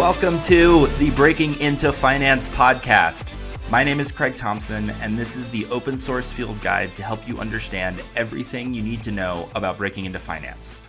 Welcome to the Breaking Into Finance podcast. My name is Craig Thompson, and this is the open source field guide to help you understand everything you need to know about breaking into finance.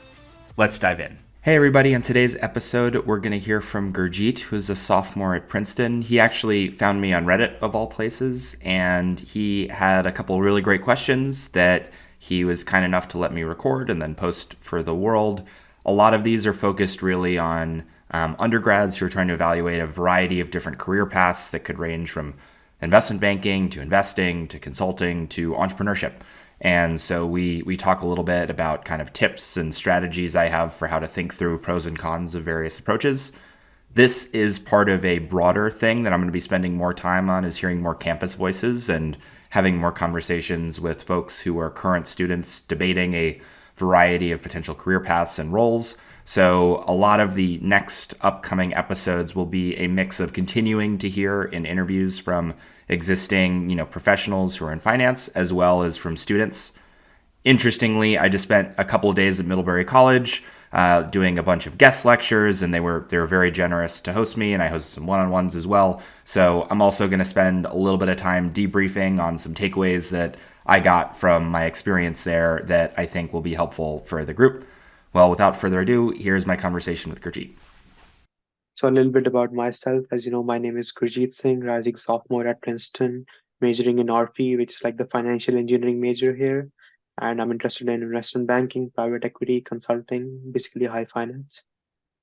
Let's dive in. Hey everybody, in today's episode, we're going to hear from Gurjeet, who's a sophomore at Princeton. He actually found me on Reddit of all places, and he had a couple really great questions that he was kind enough to let me record and then post for the world. A lot of these are focused really on undergrads who are trying to evaluate a variety of different career paths that could range from investment banking to investing to consulting to entrepreneurship. And so we talk a little bit about kind of tips and strategies I have for how to think through pros and cons of various approaches. This is part of a broader thing that I'm going to be spending more time on, is hearing more campus voices and having more conversations with folks who are current students debating a variety of potential career paths and roles. So a lot of the next upcoming episodes will be a mix of continuing to hear in interviews from existing, professionals who are in finance, as well as from students. Interestingly, I just spent a couple of days at Middlebury College doing a bunch of guest lectures, and they were very generous to host me, and I hosted some one-on-ones as well. So I'm also going to spend a little bit of time debriefing on some takeaways that I got from my experience there that I think will be helpful for the group. Well, without further ado, here's my conversation with Gurjeet. So a little bit about myself. As you know, my name is Gurjeet Singh, rising sophomore at Princeton, majoring in RP, which is like the financial engineering major here. And I'm interested in investment banking, private equity, consulting, basically high finance.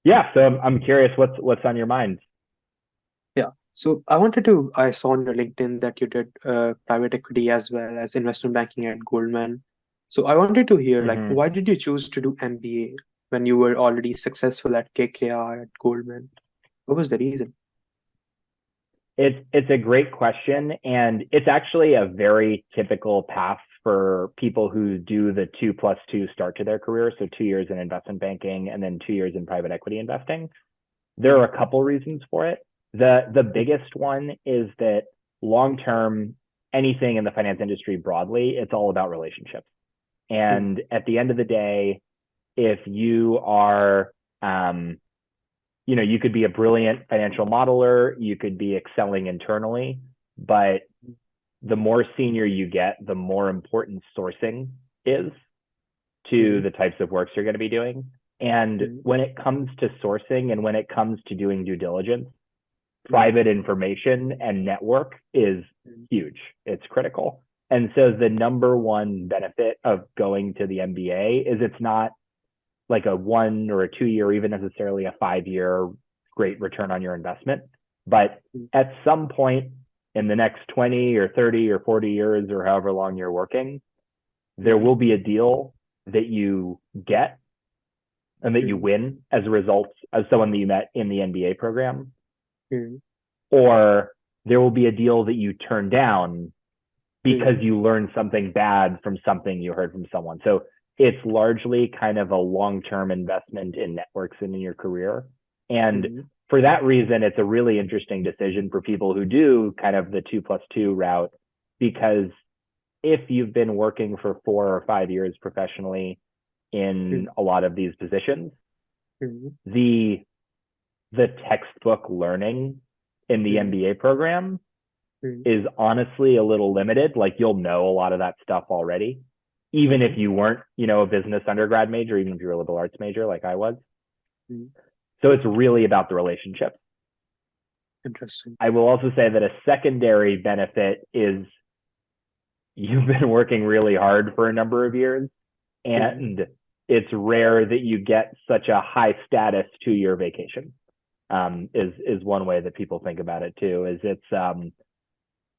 Yeah, so I'm curious what's on your mind. Yeah. So I saw on your LinkedIn that you did private equity as well as investment banking at Goldman. So I wanted to hear, like, hmm why did you choose to do MBA when you were already successful at KKR at Goldman? What was the reason? It's a great question, and it's actually a very typical path for people who do the 2+2 start to their career. So 2 years in investment banking and then 2 years in private equity investing. There are a couple reasons for it. The biggest one is that long term, anything in the finance industry broadly, it's all about relationships. And at the end of the day, if you are you could be a brilliant financial modeler, you could be excelling internally, but the more senior you get, the more important sourcing is to the types of works you're going to be doing. And when it comes to sourcing and when it comes to doing due diligence, private information and network is huge. It's critical. And so the number one benefit of going to the MBA is it's not like a 1 or a 2 year, or even necessarily a 5-year great return on your investment. But at some point in the next 20 or 30 or 40 years, or however long you're working, there will be a deal that you get and that you win as a result of someone that you met in the MBA program. Or there will be a deal that you turn down because you learned something bad from something you heard from someone. So it's largely kind of a long-term investment in networks and in your career. And for that reason, it's a really interesting decision for people who do kind of the 2+2 route, because if you've been working for 4 or 5 years professionally in a lot of these positions, the textbook learning in the MBA program is honestly a little limited. Like, you'll know a lot of that stuff already, even if you weren't, a business undergrad major, even if you're a liberal arts major like I was. So it's really about the relationship. Interesting. I will also say that a secondary benefit is you've been working really hard for a number of years, and it's rare that you get such a high status 2-year vacation. Is one way that people think about it too. Is it's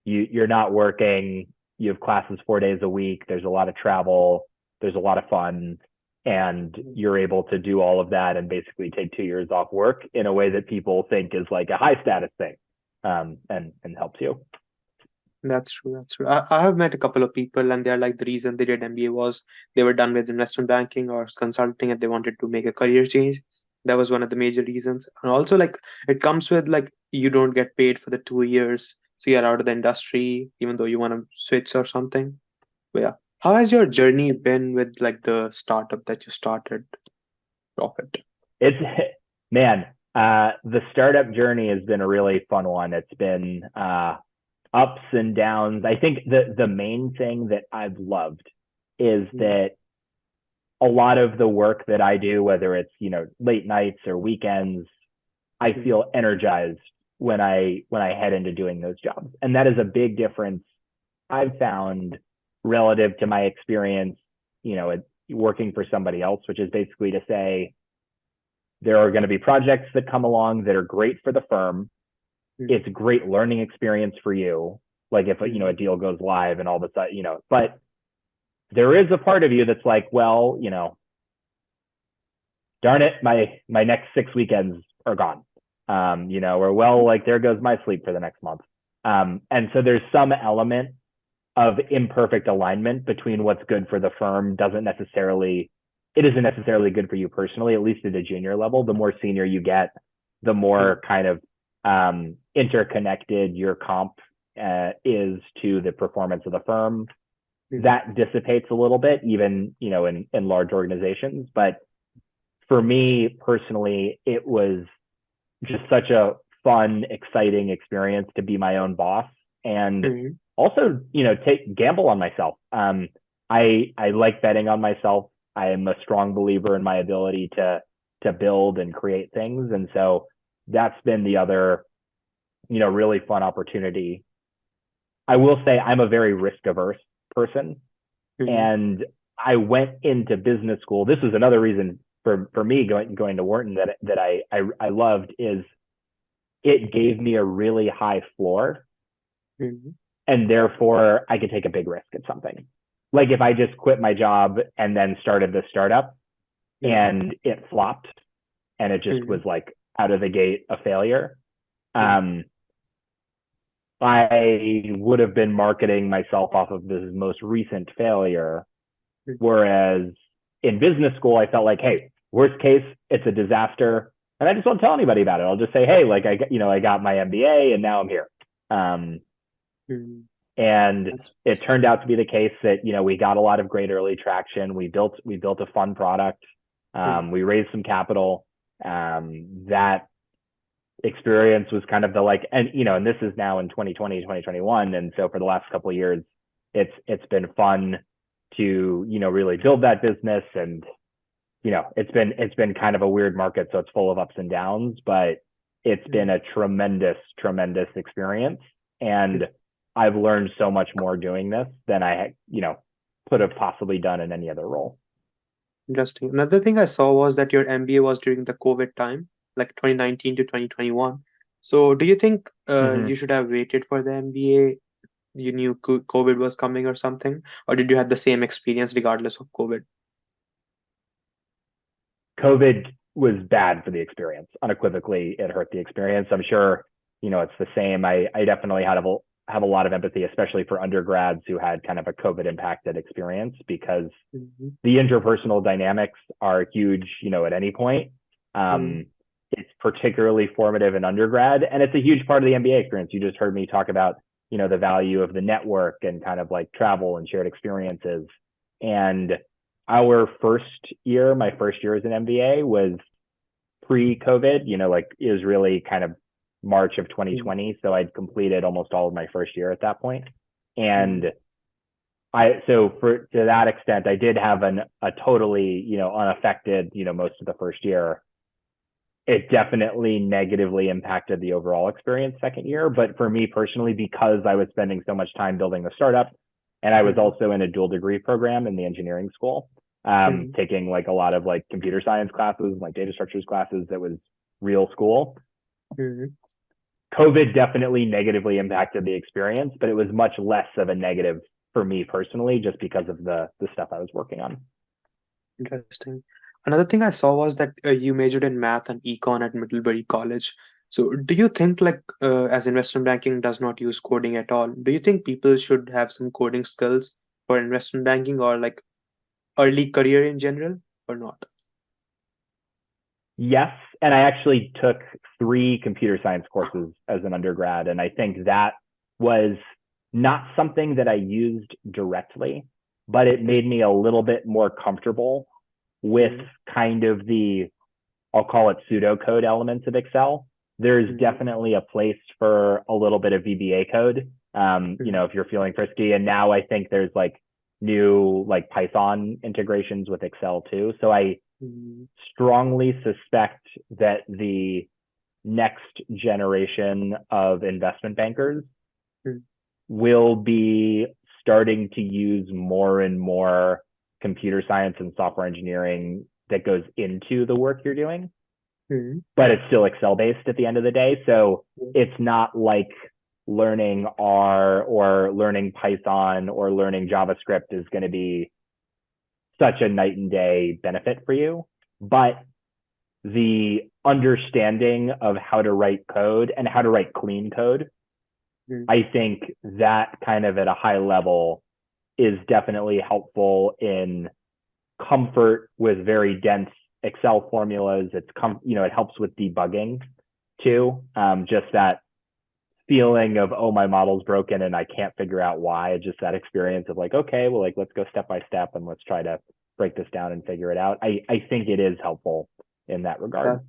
you're not working. You have classes 4 days a week. There's a lot of travel. There's a lot of fun. And you're able to do all of that and basically take 2 years off work in a way that people think is like a high status thing, and helps you. That's true. That's true. I have met a couple of people, and they're like, the reason they did MBA was they were done with investment banking or consulting, and they wanted to make a career change. That was one of the major reasons. And also, like, it comes with, like, you don't get paid for the 2 years, so you're out of the industry, even though you want to switch or something. But yeah, how has your journey been with like the startup that you started, Profit? It's man, The startup journey has been a really fun one. It's been ups and downs. I think the main thing that I've loved is that a lot of the work that I do, whether it's, late nights or weekends, I feel energized when I head into doing those jobs. And that is a big difference I've found relative to my experience, working for somebody else, which is basically to say there are going to be projects that come along that are great for the firm. It's a great learning experience for you. Like if a deal goes live and all of a sudden, but there is a part of you that's like, well, darn it, my next 6 weekends are gone. Or well, like there goes my sleep for the next month. And so there's some element of imperfect alignment between what's good for the firm isn't necessarily good for you personally, at least at a junior level. The more senior you get, the more kind of interconnected your comp is to the performance of the firm. That dissipates a little bit, even, in large organizations. But for me personally, it was just such a fun, exciting experience to be my own boss and also, gamble on myself. I like betting on myself. I am a strong believer in my ability to build and create things. And so that's been the other, really fun opportunity. I will say I'm a very risk averse person. And I went into business school. This was another reason for me going to Wharton that I loved is it gave me a really high floor. And therefore I could take a big risk at something. Like if I just quit my job and then started the startup and it flopped and it just was like out of the gate a failure, I would have been marketing myself off of this most recent failure. Whereas in business school, I felt like, hey, worst case, it's a disaster. And I just won't tell anybody about it. I'll just say, hey, like I got my MBA and now I'm here. And it turned out to be the case that, we got a lot of great early traction. We built a fun product. We raised some capital. That experience was kind of and this is now in 2020, 2021. And so for the last couple of years, it's been fun to, really build that business. And, it's been kind of a weird market. So it's full of ups and downs, but it's been a tremendous, tremendous experience. And I've learned so much more doing this than I, could have possibly done in any other role. Interesting. Another thing I saw was that your MBA was during the COVID time, like 2019 to 2021. So do you think you should have waited for the MBA? You knew COVID was coming or something? Or did you have the same experience regardless of COVID? COVID was bad for the experience. Unequivocally, it hurt the experience. I'm sure, it's the same. I definitely have a lot of empathy, especially for undergrads who had kind of a COVID impacted experience, because the interpersonal dynamics are huge, at any point. It's particularly formative in undergrad, and it's a huge part of the MBA experience. You just heard me talk about, the value of the network and kind of like travel and shared experiences. And my first year as an MBA was pre-COVID, it was really kind of March of 2020. So I'd completed almost all of my first year at that point. And to that extent, I did have a totally, unaffected, most of the first year. It definitely negatively impacted the overall experience second year. But for me personally, because I was spending so much time building the startup, and I was also in a dual degree program in the engineering school, taking like a lot of like computer science classes, like data structures classes, that was real school. COVID definitely negatively impacted the experience, but it was much less of a negative for me personally, just because of the stuff I was working on. Interesting. Another thing I saw was that you majored in math and econ at Middlebury College. So do you think as investment banking does not use coding at all, do you think people should have some coding skills for investment banking or like early career in general or not? Yes. And I actually took 3 computer science courses as an undergrad. And I think that was not something that I used directly, but it made me a little bit more comfortable with kind of the I'll call it pseudocode elements of Excel. There's Mhm. definitely a place for a little bit of VBA code, if you're feeling frisky. And now I think there's like new like Python integrations with Excel too. So I Mhm. strongly suspect that the next generation of investment bankers Mhm. will be starting to use more and more computer science and software engineering that goes into the work you're doing, Mhm. but it's still Excel based at the end of the day. So it's not like learning R or learning Python or learning JavaScript is going to be such a night and day benefit for you. But the understanding of how to write code and how to write clean code, Mhm. I think that kind of at a high level is definitely helpful in comfort with very dense Excel formulas. It helps with debugging too. Just that feeling of, oh, my model's broken and I can't figure out why. Just that experience of like, okay, well, like let's go step by step and let's try to break this down and figure it out. I think it is helpful in that regard. That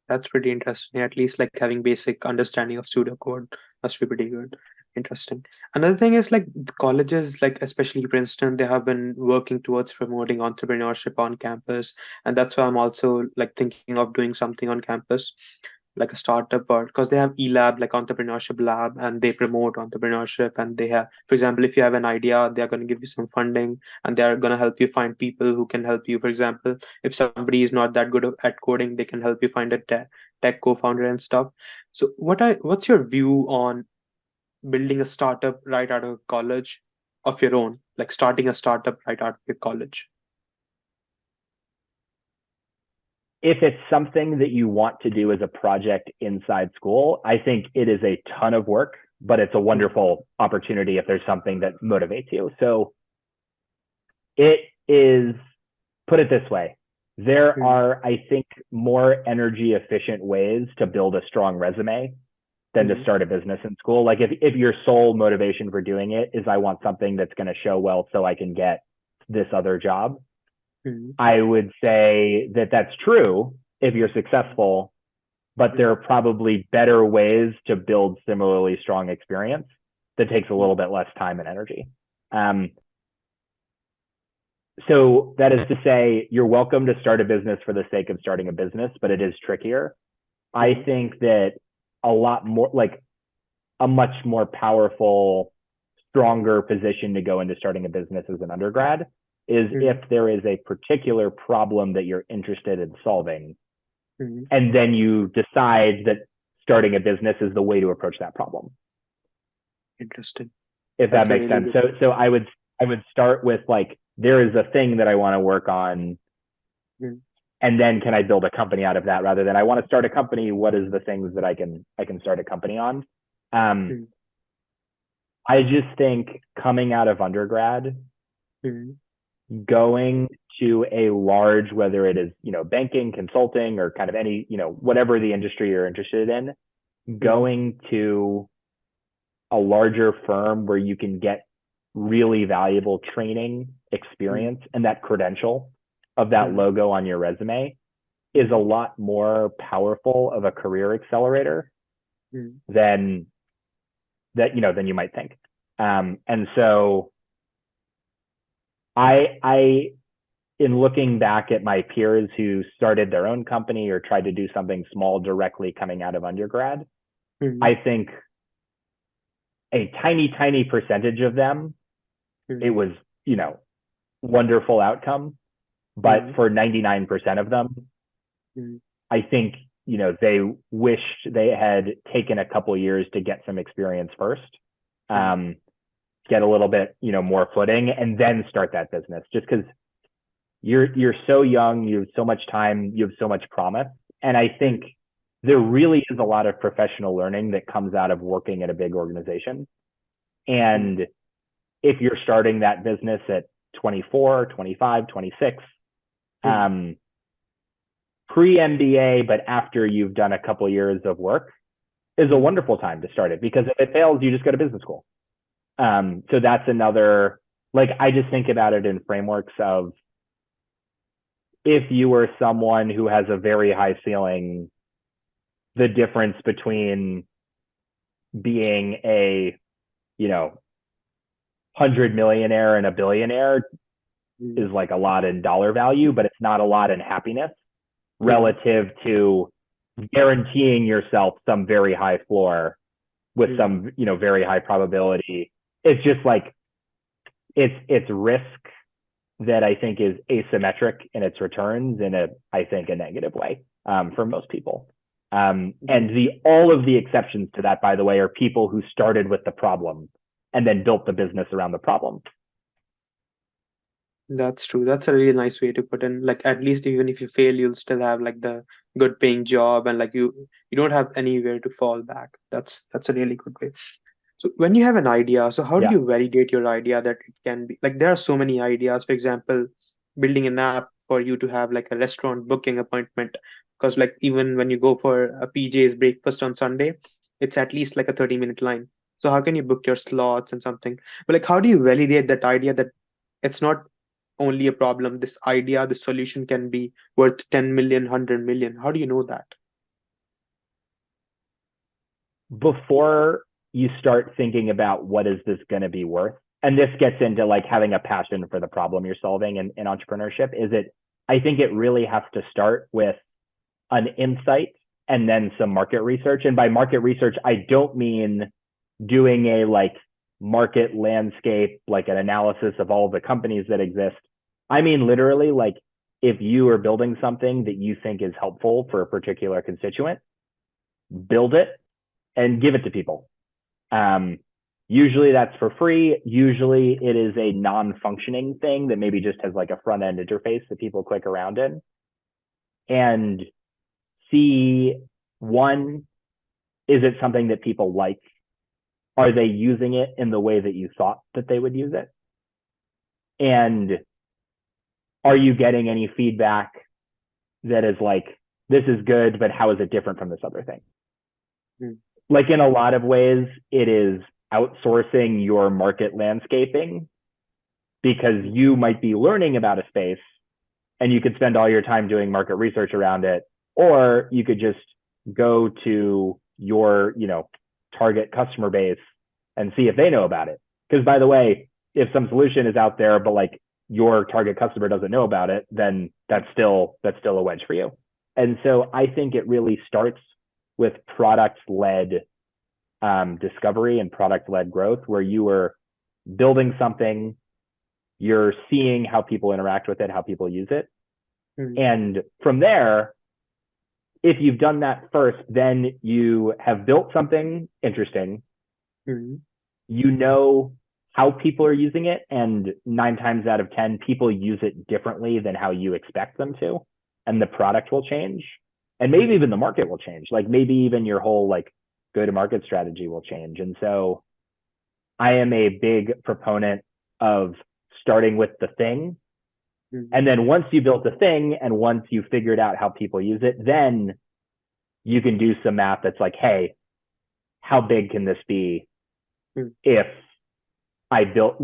that's pretty interesting. At least like having basic understanding of pseudocode must be pretty good. Interesting. Another thing is like the colleges, like especially Princeton, they have been working towards promoting entrepreneurship on campus, and that's why I'm also like thinking of doing something on campus, like a startup, or because they have e-lab, like entrepreneurship lab, and they promote entrepreneurship. And they have, for example, if you have an idea, they're going to give you some funding, and they're going to help you find people who can help you. For example, if somebody is not that good at coding, they can help you find a tech co-founder and stuff. So what's your view on building a startup right out of college of your own, like starting a startup right out of your college? If it's something that you want to do as a project inside school, I think it is a ton of work, but it's a wonderful opportunity if there's something that motivates you. So it is, put it this way, there Mhm. are, I think, more energy efficient ways to build a strong resume than to Mhm. start a business in school. Like if your sole motivation for doing it is I want something that's going to show well so I can get this other job, Mhm. I would say that that's true if you're successful, but there are probably better ways to build similarly strong experience that takes a little bit less time and energy. So that is to say, you're welcome to start a business for the sake of starting a business, but it is trickier. I Mhm. think that a lot more, like a much more powerful, stronger position to go into starting a business as an undergrad is if Mhm. there is a particular problem that you're interested in solving, Mhm. and then you decide that starting a business is the way to approach that problem, Interesting. if that That's a makes really sense. good. So I would start with like, there is a thing that I want to work on, Mhm. and then can I build a company out of that, rather than I want to start a company, what is the things that I can start a company on. Mhm. I just think coming out of undergrad, Mhm. going to a large, whether it is, banking, consulting, or kind of any, whatever the industry you're interested in, Mhm. going to a larger firm where you can get really valuable training, Mhm. experience, and that credential of that Mhm. logo on your resume is a Mhm. lot more powerful of a career accelerator Mhm. than than you might think. And so I in looking back at my peers who started their own company or tried to do something small directly coming out of undergrad, Mhm. I think a tiny, tiny percentage of them, it Mhm. was, wonderful outcome. But Mhm. for 99% of them, Mhm. I think, they wished they had taken a couple years to get some experience first, Mhm. get a little bit, more footing, and then start that business. Just because you're so young, you have so much time, you have so much promise. And I think Mhm. there really is a lot of professional learning that comes out of working at a big organization. Mhm. And if you're starting that business at 24, 25, 26, Mhm. pre-MBA, but after you've done a couple years of work, is a Mhm. wonderful time to start it, because if it fails, you just go to business school. So that's another, like, I just think about it in frameworks of if you were someone who has a very high ceiling, the difference between being a, 100 millionaire and a billionaire is like a lot in dollar value, but it's not a lot in happiness relative to guaranteeing yourself some very high floor with some, very high probability. It's just like, it's risk that I think is asymmetric in its returns in I think a negative way for most people. And all of the exceptions to that, by the way, are people who started with the problem and then built the business around the problem. That's true. That's a really nice way to put in. Like at least even if you fail, you'll still have like the good paying job, and like you don't have anywhere to fall back. That's a really good way. So when you have an idea, so how do Yeah. you validate your idea that it can be like there are so many ideas. For example, building an app for you to have like a restaurant booking appointment. Because like even when you go for a PJ's breakfast on Sunday, it's at least like a 30-minute line. So how can you book your slots and something? But like how do you validate that idea that it's not only a problem, this idea, the solution can be worth 10 million, 100 million? How do you know that? Before you start thinking about what is this going to be worth, and this gets into like having a passion for the problem you're solving in entrepreneurship, I think it really has to start with an insight and then some market research. And by market research, I don't mean doing a like market landscape, like an analysis of all the companies that exist. I mean, literally, like if you are building something that you think is helpful for a particular constituent, build it and give it to people. Usually that's for free. Usually it is a non-functioning thing that maybe just has like a front end interface that people click around in. And see, one, is it something that people like? Are they using it in the way that you thought that they would use it? And are you getting any feedback that is like, this is good, but how is it different from this other thing? Like in a lot of ways, it is outsourcing your market landscaping, because you might be learning about a space and you could spend all your time doing market research around it, or you could just go to your, target customer base and see if they know about it. Because by the way, if some solution is out there, but like your target customer doesn't know about it, then that's still a wedge for you. And so I think it really starts with product-led discovery and product-led growth, where you are building something, you're seeing how people interact with it, how people use it. And from there, if you've done that first, then you have built something interesting. You know how people are using it, and 9 times out of 10, people use it differently than how you expect them to, and the product will change, and maybe even the market will change. Like maybe even your whole like go-to-market strategy will change. And so I am a big proponent of starting with the thing. And then once you built the thing and once you figured out how people use it, then you can do some math that's like, hey, how big can this be if I built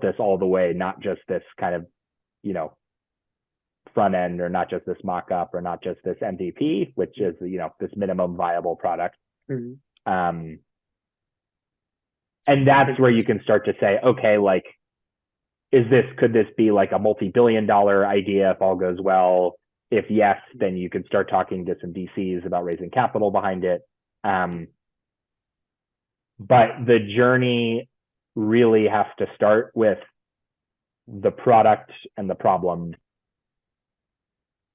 this all the way, not just this kind of, front end, or not just this mock-up, or not just this MVP, which is, this minimum viable product. And that's where you can start to say, okay, like, could this be like a multi-billion-dollar idea if all goes well? If yes, then you can start talking to some VCs about raising capital behind it. But the journey really has to start with the product and the problem.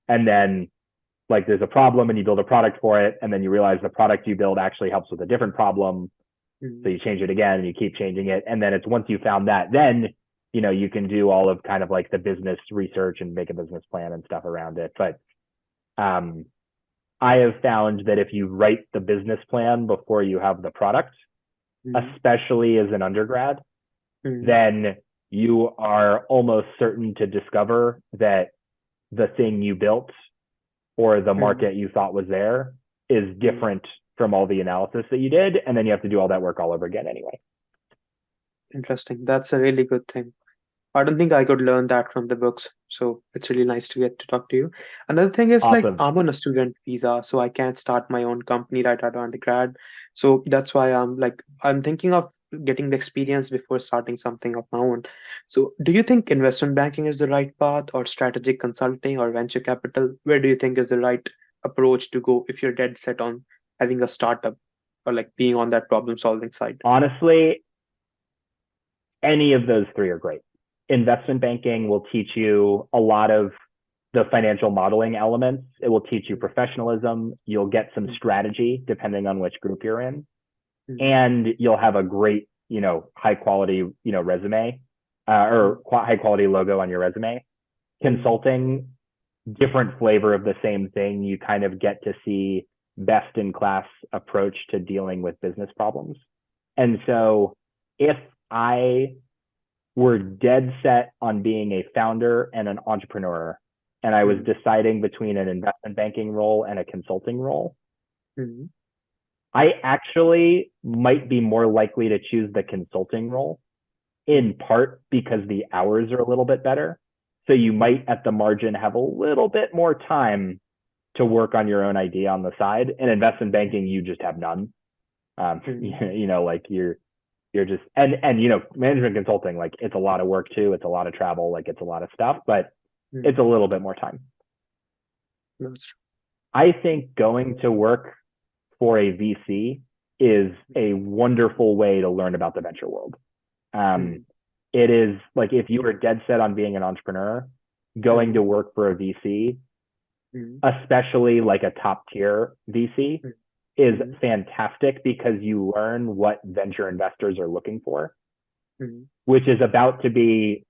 And then like there's a problem and you build a product for it, and then you realize the product you build actually helps with a different problem. So you change it again and you keep changing it. And then it's once you found that, then you can do all of kind of like the business research and make a business plan and stuff around it. But I have found that if you write the business plan before you have the product, especially as an undergrad, then you are almost certain to discover that the thing you built or the market you thought was there is different from all the analysis that you did. And then you have to do all that work all over again anyway. Interesting. That's a really good thing. I don't think I could learn that from the books. So it's really nice to get to talk to you. Another thing is like Awesome. I'm on a student visa, so I can't start my own company right out of undergrad. So that's why I'm thinking of getting the experience before starting something of my own. So do you think investment banking is the right path, or strategic consulting, or venture capital? Where do you think is the right approach to go if you're dead set on having a startup or like being on that problem solving side? Honestly, any of those three are great. Investment banking will teach you a lot of the financial modeling elements. It will teach you professionalism. You'll get some strategy depending on which group you're in, Mhm. and you'll have a great, high quality, resume, or high quality logo on your resume. Mhm. Consulting, different flavor of the same thing. You kind of get to see best in class approach to dealing with business problems. And so if I were dead set on being a founder and an entrepreneur, and I was Mhm. deciding between an investment banking role and a consulting role, Mhm. I actually might be more likely to choose the consulting role, in Mhm. part because the hours are a little bit better. So you might Mhm. at the margin have a little bit more time to work on your own idea on the side. In investment banking, you just have none. Mhm. Like you're just, and management consulting, like it's a lot of work too. It's a lot of travel, like it's a lot of stuff, but it's Mhm. a little bit more time. That's true. I think going to work for a VC is a wonderful way to learn about the venture world. Um, Mhm. it is like if you are dead set on being an entrepreneur, going to Mhm. work for a VC, Mhm. especially like a top tier VC, Mhm. is Mhm. fantastic because you learn what venture investors are looking for, Mhm. which is about to be,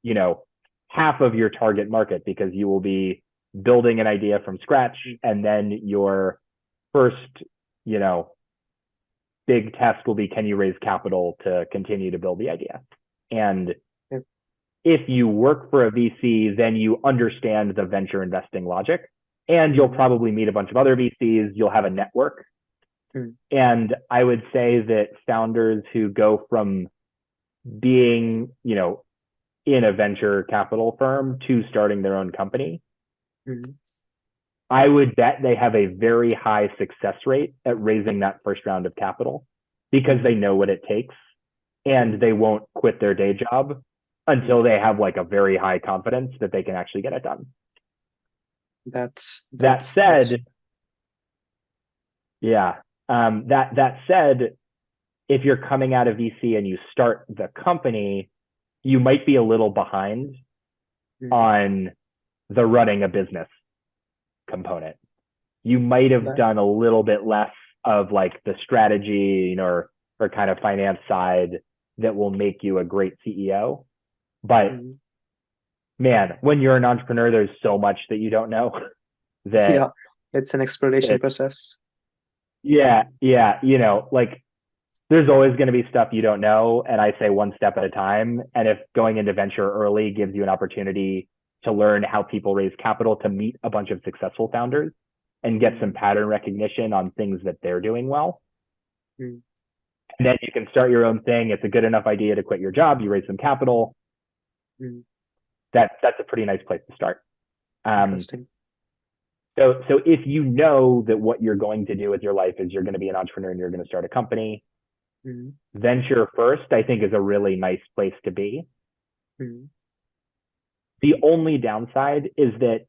half of your target market because you will be building an idea from scratch, Mhm. and then your first, you know, big test will be, can you raise capital to continue to build the idea? And Yep. if you work for a VC, then you understand the venture investing logic, and you'll Mhm. probably meet a bunch of other VCs. You'll have a network. Mhm. And I would say that founders who go from being, in a venture capital firm to starting their own company, Mhm. I would bet they have a very high success rate at raising that first round of capital because they Mhm. know what it takes, and Mhm. they won't quit their day job Mhm. until they have like a very high confidence that they can actually get it done. That's That that's that's said, yeah, that said, if you're coming out of VC and you start the company, you might be a little behind Mhm. on the running a business component. You might have that done a little bit less of like the strategy, or kind of finance side that will make you a great CEO. But Mhm. man, when you're an entrepreneur, there's so much that you don't know that Yeah, it's an exploration it, process. yeah, like there's always going to be stuff you don't know. And I say one step at a time. And if going into venture early gives you an opportunity to learn how people raise capital, to meet a bunch of successful founders and get some Mhm. pattern recognition on things that they're doing well, Mhm. and then you can start your own thing. It's a good enough idea to quit your job. You raise some capital. Mhm. That's a pretty nice place to start. Um, Interesting. so if you know that what you're going to do with your life is you're going to be an entrepreneur and you're going to start a company, Mhm. venture first, I think, is a really nice place to be. Mhm. The only downside is that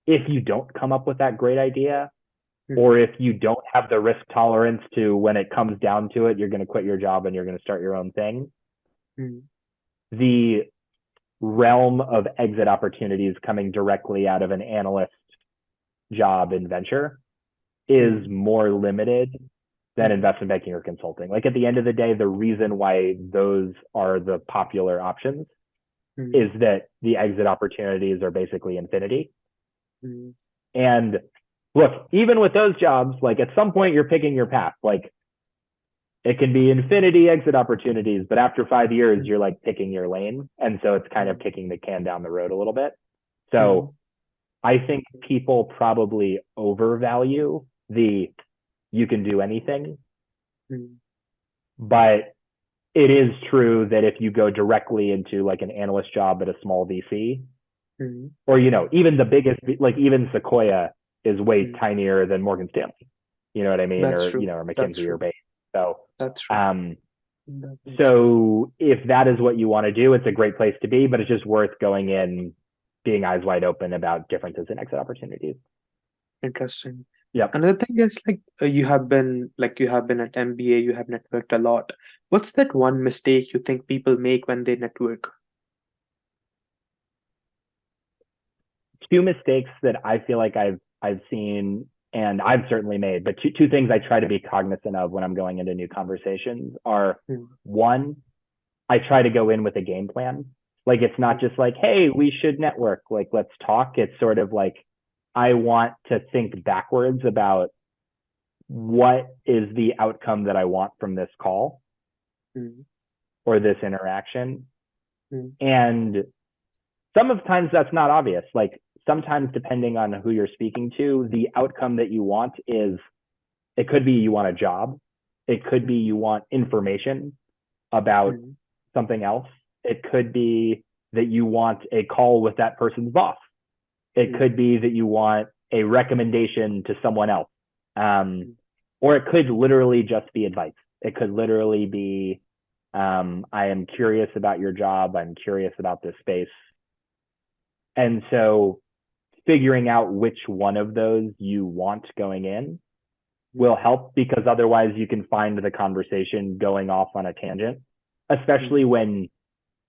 if you don't come up with that great idea, or Mhm. if you don't have the risk tolerance to, when it comes down to it, you're going to quit your job and you're going to start your own thing, Mhm. the realm of exit opportunities coming directly out of an analyst job in venture is Mhm. more limited than Mhm. investment banking or consulting. Like at the end of the day, the reason why those are the popular options Mhm. is that the exit opportunities are basically infinity. Mhm. And look, even with those jobs, like at some point you're picking your path. Like it can be infinity exit opportunities, but after 5 years, you're like picking your lane. And so it's kind of Mhm. kicking the can down the road a little bit. Mhm. So I think people probably overvalue the you can do anything, Mhm. but it is true that if you go directly into like an analyst job at a small VC, Mm-hmm. Or, even the biggest, like even Sequoia is way Mm-hmm. tinier than Morgan Stanley. You know what I mean? That's Or, true. or That's McKinsey or true. Bain. So, That's true. um, That makes sense. so if that is what you want to do, it's a great place to be, but it's just worth going in, being eyes wide open about differences in exit opportunities. Interesting. Yep. Another thing is like you have been at MBA, you have networked a lot. What's that one mistake you think people make when they network? Two mistakes that I feel like I've seen and I've certainly made, but two things I try to be cognizant of when I'm going into new conversations are, Mm, one, I try to go in with a game plan. Like it's not mm, just like, hey, we should network, like let's talk. It's sort of like I want to think backwards about what is the outcome that I want from this call mm, or this interaction. mm, And sometimes that's not obvious. Like sometimes, depending on who you're speaking to, the outcome that you want is, it could be you want a job, it could be you want information about mm, something else, it could be that you want a call with that person's boss, it mm, could be that you want a recommendation to someone else, um, mm, or it could literally just be advice. It could literally be, I am curious about your job, I'm curious about this space. And so figuring out which one of those you want going in will help, because otherwise you can find the conversation going off on a tangent, mm, especially when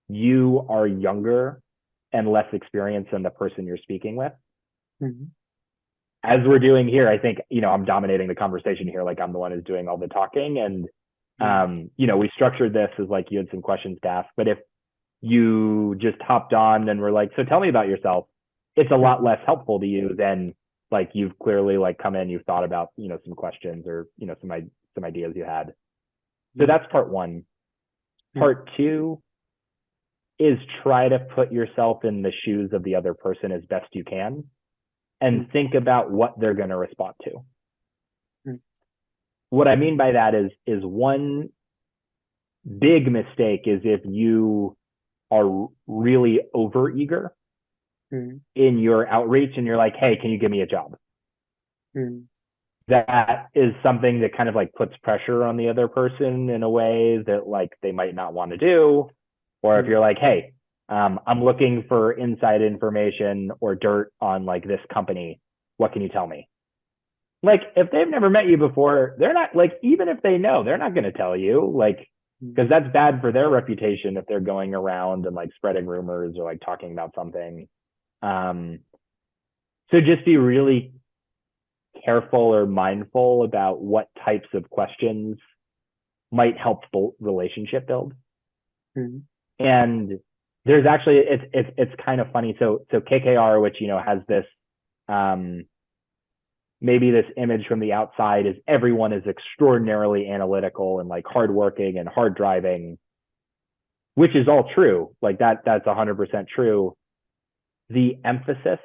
you are younger and less experienced than the person you're speaking with. mm, As we're doing here, I think, I'm dominating the conversation here. Like I'm the one who's doing all the talking. And, mm, we structured this as like you had some questions to ask, but if you just hopped on and were like, so tell me about yourself, it's a lot mm, less helpful to you than like you've clearly like come in, you've thought about, some questions or, some ideas you had. So mm, that's part one. mm, Part two is try to put yourself in the shoes of the other person as best you can and mm, think about what they're going to respond to. mm, What I mean by that is one big mistake is if you are really overeager mm, in your outreach and you're like, hey, can you give me a job? mm, That is something that kind of like puts pressure on the other person in a way that like they might not want to do. Or if mm, you're like, hey, I'm looking for inside information or dirt on like this company, what can you tell me? Like if they've never met you before, they're not like, even if they know, they're not going to tell you, like, mm, because that's bad for their reputation if they're going around and like spreading rumors or like talking about something. Um, so just be really careful or mindful about what types of questions might help relationship build. mm, And there's actually, it's kind of funny. So KKR, which has this maybe this image from the outside is everyone is extraordinarily analytical and like hardworking and hard driving, which is all true. Like that's 100% true. The emphasis,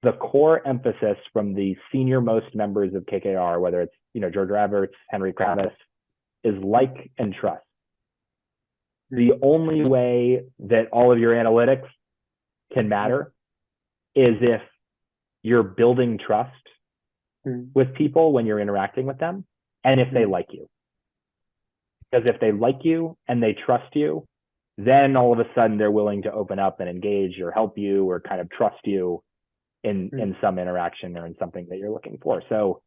the core emphasis from the senior most members of KKR, whether it's George Roberts, Henry Kravis, is like and trust. The mm, only way that all of your analytics can matter is if you're building trust mm, with people when you're interacting with them, and if they mm, like you. Because if they like you and they trust you, then all of a sudden they're willing to open up and engage or help you or kind of trust you in mm, some interaction or in something that you're looking for. So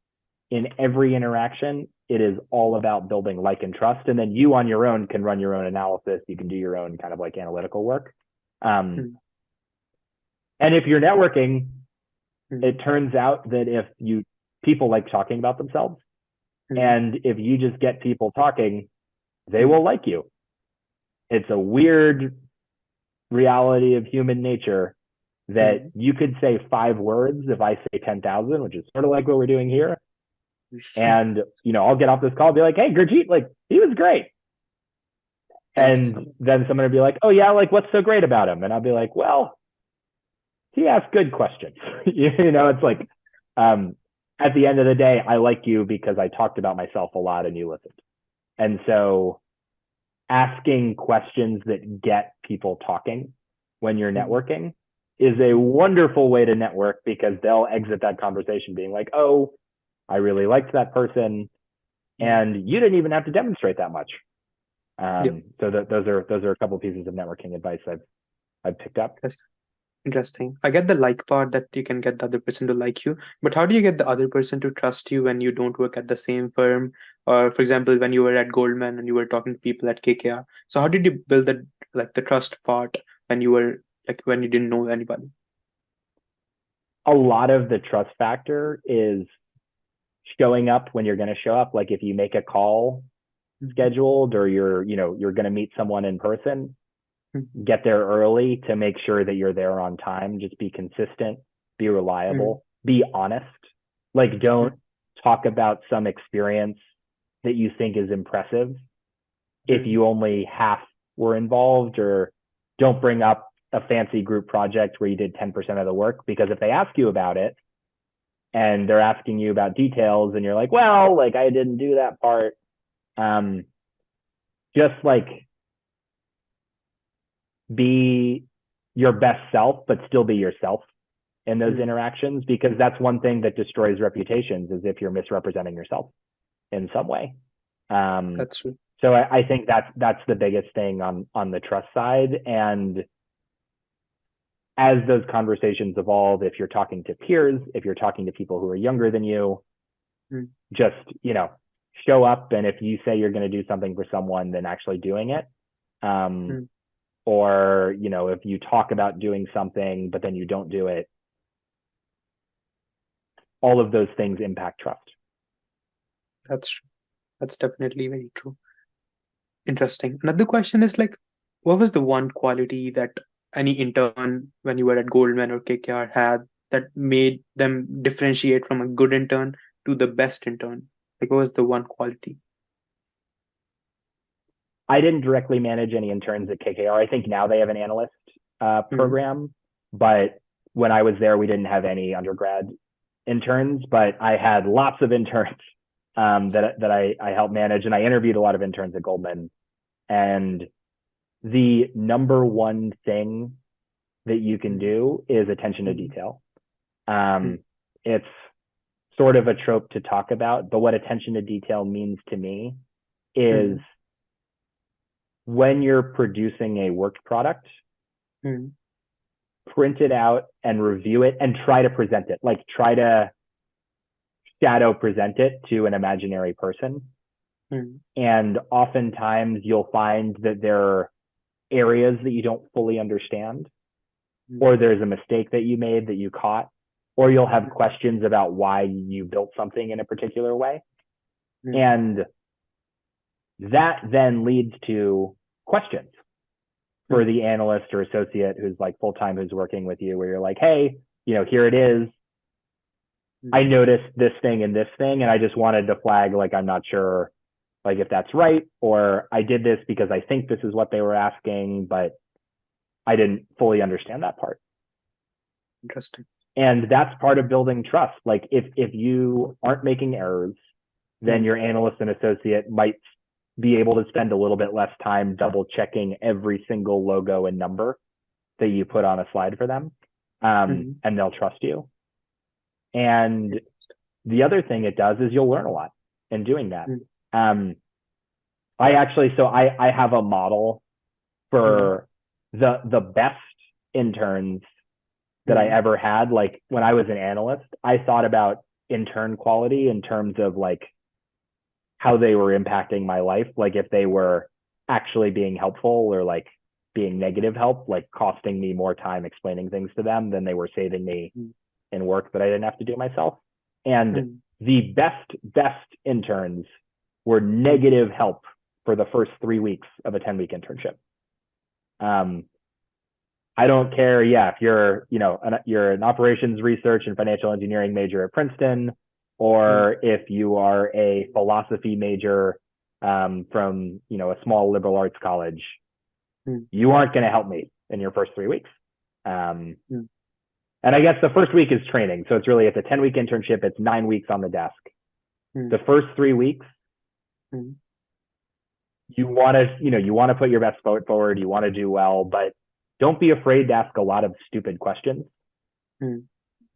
in every interaction, it is all about building like and trust. And then you on your own can run your own analysis. You can do your own kind of like analytical work. Um, mm, and if you're networking, mm, it turns out that if people like talking about themselves, mm, and if you just get people talking, they mm, will like you. It's a weird reality of human nature that mm. you could say 5 words if I say 10,000, which is sort of like what we're doing here. And, I'll get off this call and be like, hey, Gurjeet, like, he was great. Thank you so And much. then someone would be like, oh, yeah, like, what's so great about him? And I'll be like, well, he asked good questions. It's like, at the end of the day, I like you because I talked about myself a lot and you listened. And so asking questions that get people talking when you're Mm, networking is a wonderful way to network, because they'll exit that conversation being like, oh, I really liked that person, and you didn't even have to demonstrate that much. So those are a couple of pieces of networking advice I've picked up. That's interesting. I get the like part, that you can get the other person to like you, but how do you get the other person to trust you when you don't work at the same firm? Or for example, when you were at Goldman and you were talking to people at KKR. So how did you build the trust part when you were when you didn't know anybody? A lot of the trust factor is showing up when you're going to show up. Like if you make a call scheduled, or you're going to meet someone in person, get there early to make sure that you're there on time. Just be consistent, be reliable, be honest. Like don't talk about some experience that you think is impressive if you only half were involved, or don't bring up a fancy group project where you did 10% of the work, because if they ask you about it and they're asking you about details and you're like, well, like I didn't do that part, just like be your best self, but still be yourself in those interactions, because that's one thing that destroys reputations, is if you're misrepresenting yourself in some way. That's true. So I think that's the biggest thing on the trust side. And as those conversations evolve, if you're talking to peers, if you're talking to people who are younger than you, just, show up. And if you say you're going to do something for someone, then actually doing it. Or, if you talk about doing something, but then you don't do it, all of those things impact trust. That's true. That's definitely very true. Interesting. Another question is what was the one quality that any intern when you were at Goldman or KKR had that made them differentiate from a good intern to the best intern? What was the one quality? I didn't directly manage any interns at KKR. I think now they have an analyst program, but when I was there, we didn't have any undergrad interns, but I had lots of interns that I helped manage, and I interviewed a lot of interns at Goldman. And the number one thing that you can do is attention to detail. It's sort of a trope to talk about, but what attention to detail means to me is when you're producing a work product, print it out and review it and try to present it, like try to shadow present it to an imaginary person. And oftentimes you'll find that there are areas that you don't fully understand, or there's a mistake that you made that you caught, or you'll have questions about why you built something in a particular way. And that then leads to questions for the analyst or associate who's like full-time, who's working with you, where you're like, hey, here it is. I noticed this thing and this thing, and I just wanted to flag, like, I'm not sure like if that's right, or I did this because I think this is what they were asking, but I didn't fully understand that part. Interesting. And that's part of building trust. Like if you aren't making errors, then your analyst and associate might be able to spend a little bit less time double checking every single logo and number that you put on a slide for them. And they'll trust you. And the other thing it does is you'll learn a lot in doing that. I have a model for the best interns that I ever had. Like when I was an analyst, I thought about intern quality in terms of like how they were impacting my life. Like if they were actually being helpful, or like being negative help, like costing me more time explaining things to them than they were saving me in work that I didn't have to do myself. And the best interns were negative help for the first 3 weeks of a 10-week internship. I don't care, if you're, you're an operations research and financial engineering major at Princeton, or if you are a philosophy major from, a small liberal arts college, you aren't going to help me in your first 3 weeks. And I guess the first week is training. So it's a 10-week internship. It's 9 weeks on the desk. The first 3 weeks, you want to put your best foot forward. You want to do well, but don't be afraid to ask a lot of stupid questions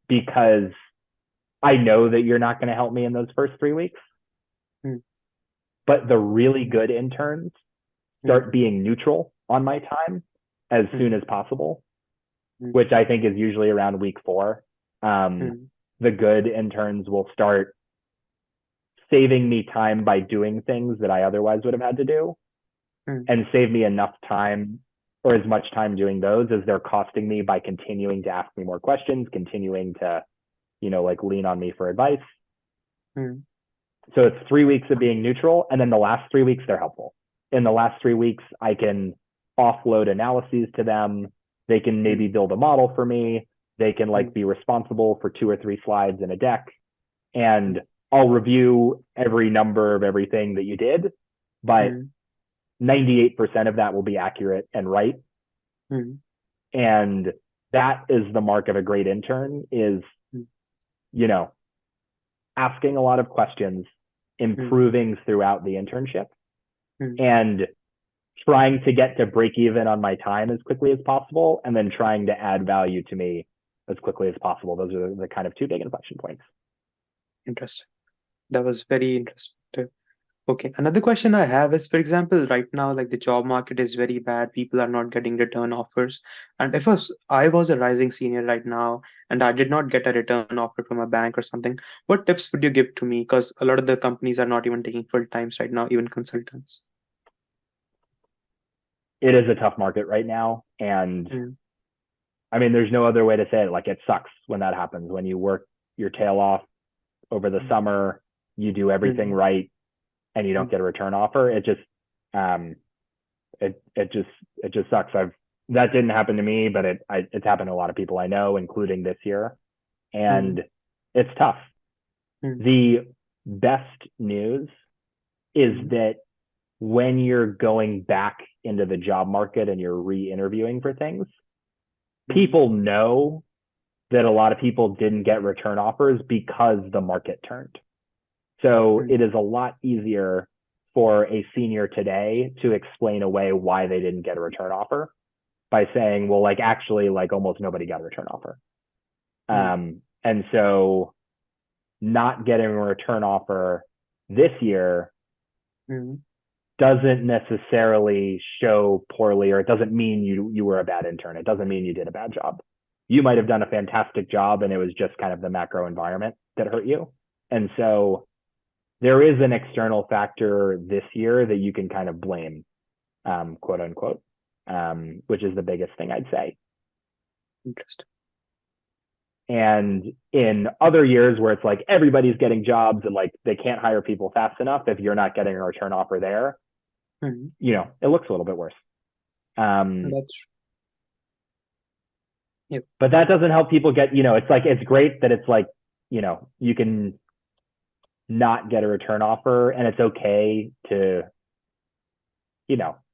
because I know that you're not going to help me in those first 3 weeks. But the really good interns start being neutral on my time as soon as possible, which I think is usually around week 4. The good interns will start saving me time by doing things that I otherwise would have had to do and save me enough time or as much time doing those as they're costing me by continuing to ask me more questions, continuing to, like lean on me for advice. So it's 3 weeks of being neutral. And then the last 3 weeks, they're helpful. In the last 3 weeks, I can offload analyses to them. They can maybe build a model for me. They can like be responsible for 2 or 3 slides in a deck. And I'll review every number of everything that you did, but 98% of that will be accurate and right. And that is the mark of a great intern is, asking a lot of questions, improving throughout the internship, and trying to get to break even on my time as quickly as possible, and then trying to add value to me as quickly as possible. Those are the kind of 2 big inflection points. Interesting. That was very interesting. Okay. Another question I have is, for example, right now, like the job market is very bad. People are not getting return offers. And if I was a rising senior right now and I did not get a return offer from a bank or something, what tips would you give to me? Because a lot of the companies are not even taking full times right now, even consultants. It is a tough market right now. And I mean, there's no other way to say it. Like, it sucks when that happens, when you work your tail off over the summer, you do everything right, and you don't get a return offer. It just sucks. That didn't happen to me, but it's happened to a lot of people I know, including this year, and it's tough. The best news is that when you're going back into the job market and you're re-interviewing for things, people know that a lot of people didn't get return offers because the market turned. So it is a lot easier for a senior today to explain away why they didn't get a return offer by saying, well, like, actually, like, almost nobody got a return offer. And so not getting a return offer this year doesn't necessarily show poorly, or it doesn't mean you were a bad intern. It doesn't mean you did a bad job. You might have done a fantastic job and it was just kind of the macro environment that hurt you. And so there is an external factor this year that you can kind of blame, quote unquote, which is the biggest thing I'd say. Interesting. And in other years where it's like everybody's getting jobs and like they can't hire people fast enough, if you're not getting a return offer there, it looks a little bit worse. That's But that doesn't help people get, it's like, it's great that it's like, you can not get a return offer, and it's okay to,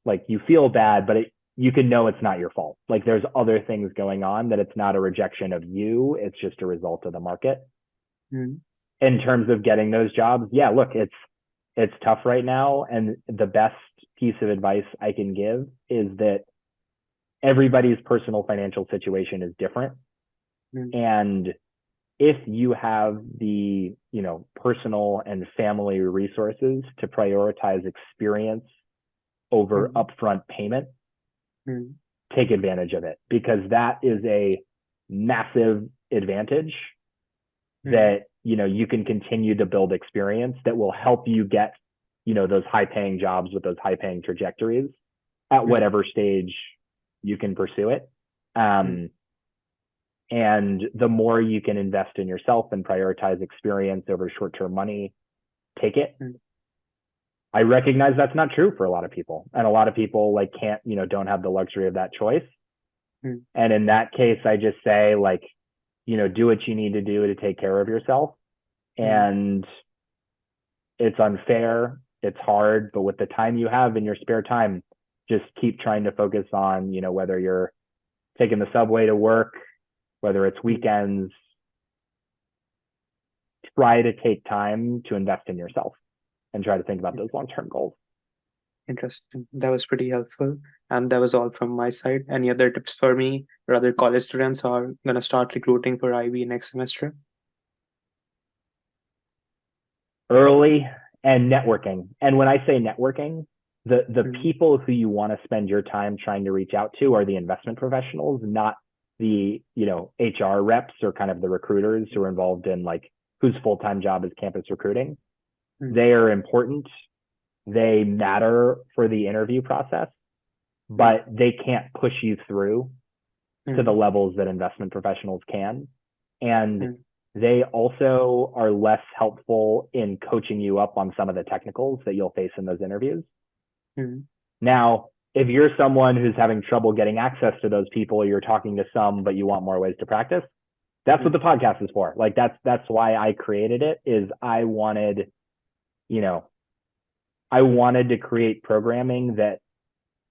like, you feel bad, but you can know it's not your fault. Like, there's other things going on, that it's not a rejection of you. It's just a result of the market. In terms of getting those jobs, look, it's tough right now. And the best piece of advice I can give is that everybody's personal financial situation is different. And if you have the, personal and family resources to prioritize experience over upfront payment, take advantage of it, because that is a massive advantage that, you can continue to build experience that will help you get, those high paying jobs with those high paying trajectories at whatever stage you can pursue it. And the more you can invest in yourself and prioritize experience over short-term money, take it. I recognize that's not true for a lot of people. And a lot of people like can't, don't have the luxury of that choice. And in that case, I just say, like, do what you need to do to take care of yourself. And it's unfair, it's hard, but with the time you have in your spare time, just keep trying to focus on, whether you're taking the subway to work, whether it's weekends, try to take time to invest in yourself and try to think about those long-term goals. Interesting. That was pretty helpful. And that was all from my side. Any other tips for me or other college students who are going to start recruiting for IB next semester? Early and networking. And when I say networking, the people who you want to spend your time trying to reach out to are the investment professionals, not the, HR reps or kind of the recruiters who are involved in like whose full-time job is campus recruiting. They are important. They matter for the interview process, but they can't push you through to the levels that investment professionals can. And they also are less helpful in coaching you up on some of the technicals that you'll face in those interviews. Now, if you're someone who's having trouble getting access to those people, or you're talking to some, but you want more ways to practice, that's what the podcast is for. Like that's why I created it, is I wanted to create programming that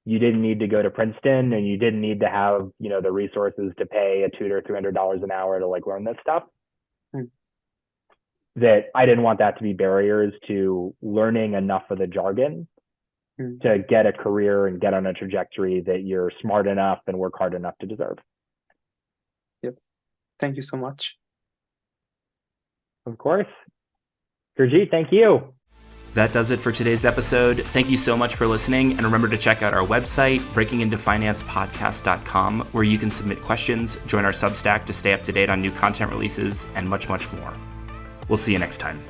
you didn't need to go to Princeton and you didn't need to have, the resources to pay a tutor $300 an hour to like learn this stuff. That I didn't want that to be barriers to learning enough of the jargon to get a career and get on a trajectory that you're smart enough and work hard enough to deserve. Yep. Thank you so much. Of course. Gurjeet, thank you. That does it for today's episode. Thank you so much for listening. And remember to check out our website, breakingintofinancepodcast.com, where you can submit questions, join our Substack to stay up to date on new content releases, and much, much more. We'll see you next time.